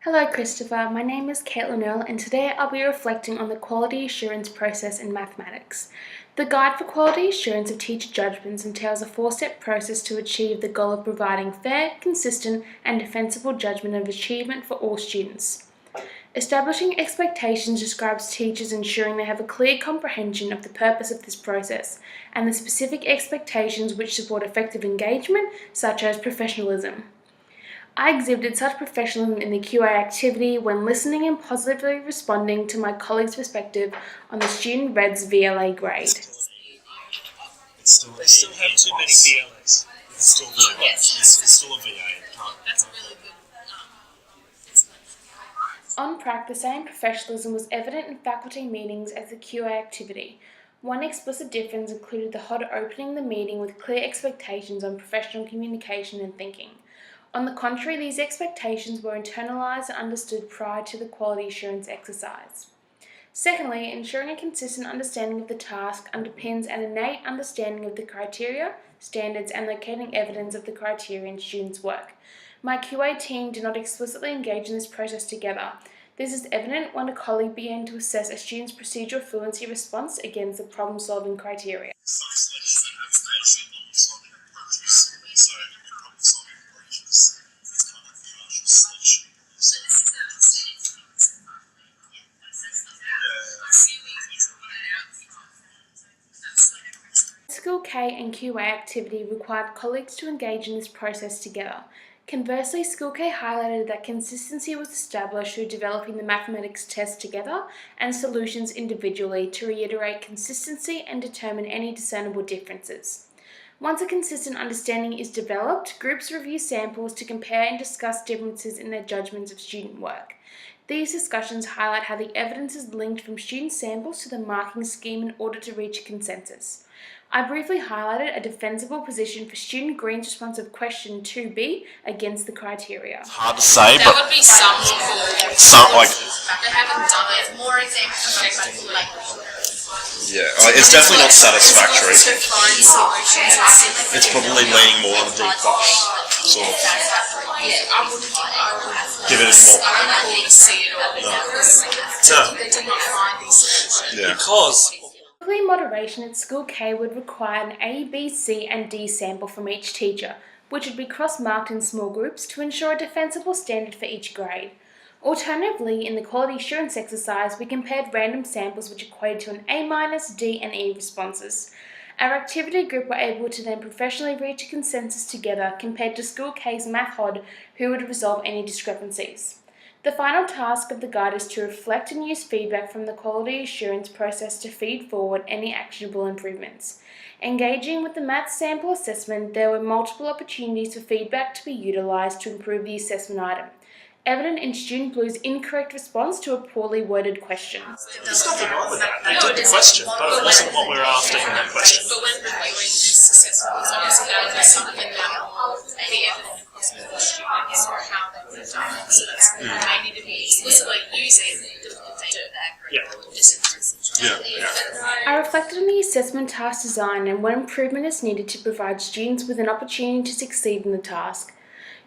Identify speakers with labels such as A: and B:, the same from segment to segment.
A: Hello Christopher, my name is Caitlin Earl and today I'll be reflecting on the quality assurance process in mathematics. The Guide for Quality Assurance of Teacher Judgments entails a four-step process to achieve the goal of providing fair, consistent and defensible judgment of achievement for all students. Establishing expectations describes teachers ensuring they have a clear comprehension of the purpose of this process and the specific expectations which support effective engagement, such as professionalism. I exhibited such professionalism in the QA activity when listening and positively responding to my colleagues' perspective on the student Red's VLA grade.
B: They still have too many VLAs. It's still VLA. Yes. It's still a VA.
C: That's a really good explanation.
A: On prac, the same professionalism was evident in faculty meetings as the QA activity. One explicit difference included the HOD opening the meeting with clear expectations on professional communication and thinking. On the contrary, these expectations were internalised and understood prior to the quality assurance exercise. Secondly, ensuring a consistent understanding of the task underpins an innate understanding of the criteria, standards, and locating evidence of the criteria in students' work. My QA team did not explicitly engage in this process together. This is evident when a colleague began to assess a student's procedural fluency response against the problem-solving criteria. Skill K and QA activity required colleagues to engage in this process together. Conversely, Skill K highlighted that consistency was established through developing the mathematics test together and solutions individually to reiterate consistency and determine any discernible differences. Once a consistent understanding is developed, groups review samples to compare and discuss differences in their judgments of student work. These discussions highlight how the evidence is linked from student samples to the marking scheme in order to reach a consensus. I briefly highlighted a defensible position for student Green's response of question 2B against the criteria.
B: It's hard to say,
C: There
B: but
C: would be some they haven't done it. More examples like
B: it's definitely not satisfactory.
C: to find solutions.
B: It's probably leaning more on a deep dive, sort of.
C: I wouldn't
B: Give it a more.
C: I wouldn't see it all because they did not find these solutions.
B: Yeah.
D: Because
A: Moderation at Skill K would require an A, B, C and D sample from each teacher, which would be cross-marked in small groups to ensure a defensible standard for each grade. Alternatively, in the quality assurance exercise, we compared random samples which equated to an A-, D and E responses. Our activity group were able to then professionally reach a consensus together compared to Skill K's Math HOD, who would resolve any discrepancies. The final task of the guide is to reflect and use feedback from the quality assurance process to feed forward any actionable improvements. Engaging with the math sample assessment, there were multiple opportunities for feedback to be utilised to improve the assessment item, evident in Student Blue's incorrect response to a poorly worded question.
B: There's nothing wrong with that. They did the question, but it wasn't what we were after in that question.
C: But when reviewing this assessment, obviously that would be something that the evidence across the student is how they would have done it. So that's they need to be explicitly using the
A: I reflected on the assessment task design and what improvement is needed to provide students with an opportunity to succeed in the task.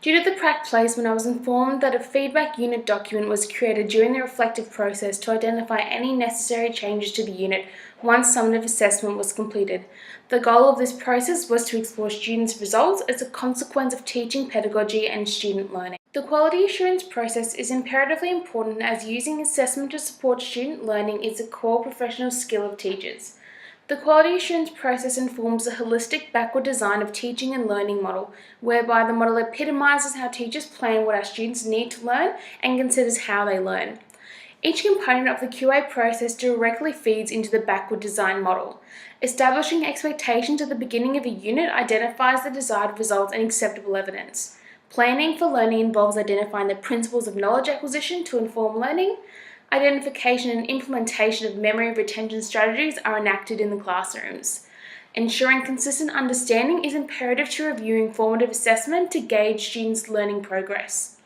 A: Due to the prac placement, I was informed that a feedback unit document was created during the reflective process to identify any necessary changes to the unit once summative assessment was completed. The goal of this process was to explore students' results as a consequence of teaching pedagogy and student learning. The quality assurance process is imperatively important as using assessment to support student learning is a core professional skill of teachers. The quality assurance process informs a holistic backward design of teaching and learning model, whereby the model epitomizes how teachers plan what our students need to learn and considers how they learn. Each component of the QA process directly feeds into the backward design model. Establishing expectations at the beginning of a unit identifies the desired results and acceptable evidence. Planning for learning involves identifying the principles of knowledge acquisition to inform learning. Identification and implementation of memory retention strategies are enacted in the classrooms. Ensuring consistent understanding is imperative to reviewing formative assessment to gauge students' learning progress.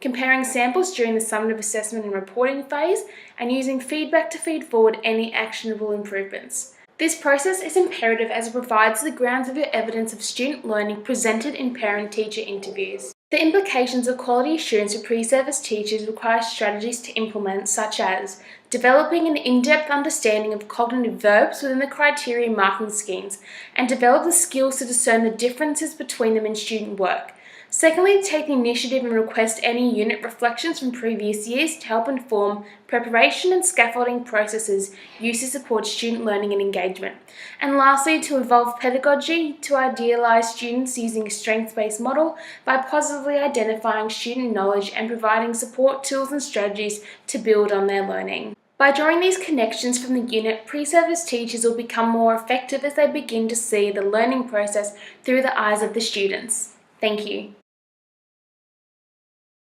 A: Comparing samples during the summative assessment and reporting phase, and using feedback to feed forward any actionable improvements. This process is imperative as it provides the grounds of evidence of student learning presented in parent-teacher interviews. The implications of quality assurance for pre-service teachers require strategies to implement, such as developing an in-depth understanding of cognitive verbs within the criteria marking schemes, and develop the skills to discern the differences between them in student work. Secondly, take the initiative and request any unit reflections from previous years to help inform preparation and scaffolding processes used to support student learning and engagement. And lastly, to evolve pedagogy to idealise students using a strengths-based model by positively identifying student knowledge and providing support tools and strategies to build on their learning. By drawing these connections from the unit, pre-service teachers will become more effective as they begin to see the learning process through the eyes of the students. Thank you.